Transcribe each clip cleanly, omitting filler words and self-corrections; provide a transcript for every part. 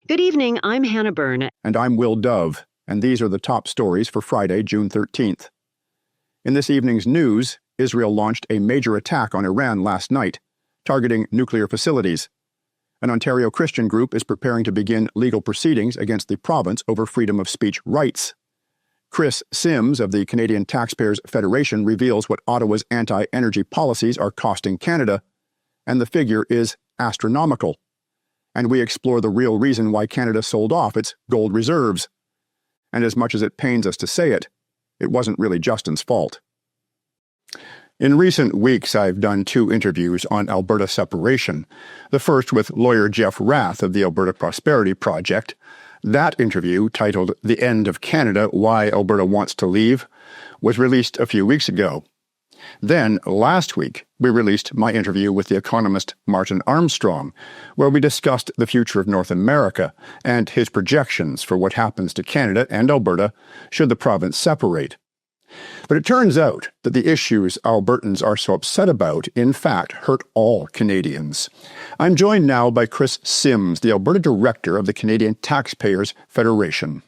Good evening, I'm Hannah Byrne. And I'm Will Dove, and these are the top stories for Friday, June 13th. In this evening's news, Israel launched a major attack on Iran last night, targeting nuclear facilities. An Ontario Christian group is preparing to begin legal proceedings against the province over freedom of speech rights. Chris Sims of the Canadian Taxpayers Federation reveals what Ottawa's anti-energy policies are costing Canada, and the figure is astronomical. And we explore the real reason why Canada sold off its gold reserves. And as much as it pains us to say it, it wasn't really Justin's fault. In recent weeks, I've done 2 interviews on Alberta separation. The first with lawyer Jeff Rath of the Alberta Prosperity Project. That interview, titled The End of Canada, Why Alberta Wants to Leave, was released a few weeks ago. Then, last week, we released my interview with the economist Martin Armstrong, where we discussed the future of North America and his projections for what happens to Canada and Alberta should the province separate. But it turns out that the issues Albertans are so upset about, in fact, hurt all Canadians. I'm joined now by Chris Sims, the Alberta Director of the Canadian Taxpayers Federation.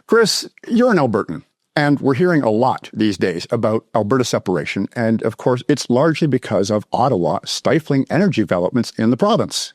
Chris, you're an Albertan, and we're hearing a lot these days about Alberta separation, and of course it's largely because of Ottawa stifling energy developments in the province.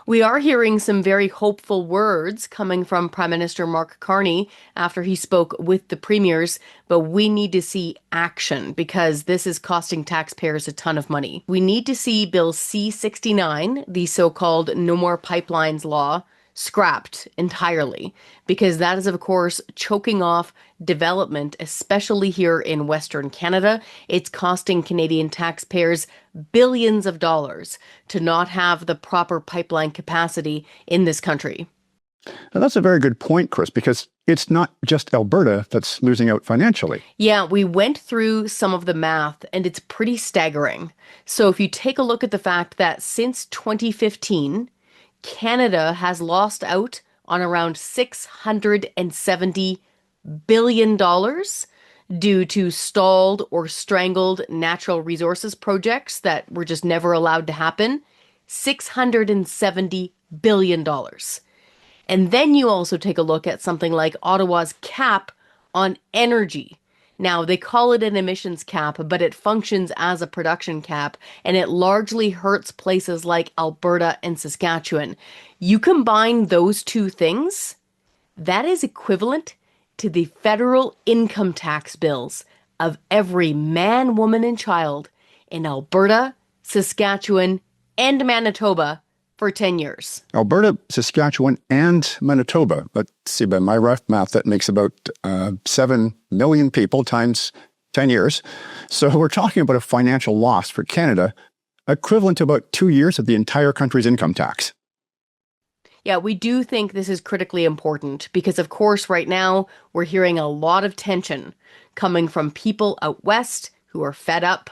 We are hearing some very hopeful words coming from Prime Minister Mark Carney after he spoke with the premiers, but we need to see action because this is costing taxpayers a ton of money. We need to see Bill C-69, the so-called No More Pipelines law, scrapped entirely, because that is, of course, choking off development, especially here in Western Canada. It's costing Canadian taxpayers billions of dollars to not have the proper pipeline capacity in this country. Now, that's a very good point, Chris, because it's not just Alberta that's losing out financially. Yeah, we went through some of the math, and it's pretty staggering. So if you take a look at the fact that since 2015, Canada has lost out on around $670 billion due to stalled or strangled natural resources projects that were just never allowed to happen. $670 billion. And then you also take a look at something like Ottawa's cap on energy. Now, they call it an emissions cap, but it functions as a production cap, and it largely hurts places like Alberta and Saskatchewan. You combine those 2 things, that is equivalent to the federal income tax bills of every man, woman, and child in Alberta, Saskatchewan, and Manitoba for 10 years. Alberta, Saskatchewan, and Manitoba. Let's see, by my rough math, that makes about 7 million people times 10 years. So we're talking about a financial loss for Canada equivalent to about 2 years of the entire country's income tax. Yeah, we do think this is critically important because, of course, right now we're hearing a lot of tension coming from people out west who are fed up.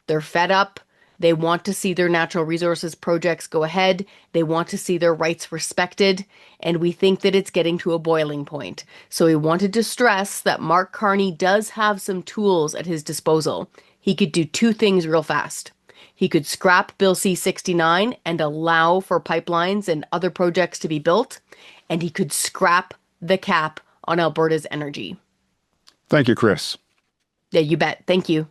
They're fed up. They want to see their natural resources projects go ahead. They want to see their rights respected. And we think that it's getting to a boiling point. So we wanted to stress that Mark Carney does have some tools at his disposal. He could do 2 things real fast. He could scrap Bill C-69 and allow for pipelines and other projects to be built. And he could scrap the cap on Alberta's energy. Thank you, Chris. Yeah, you bet. Thank you.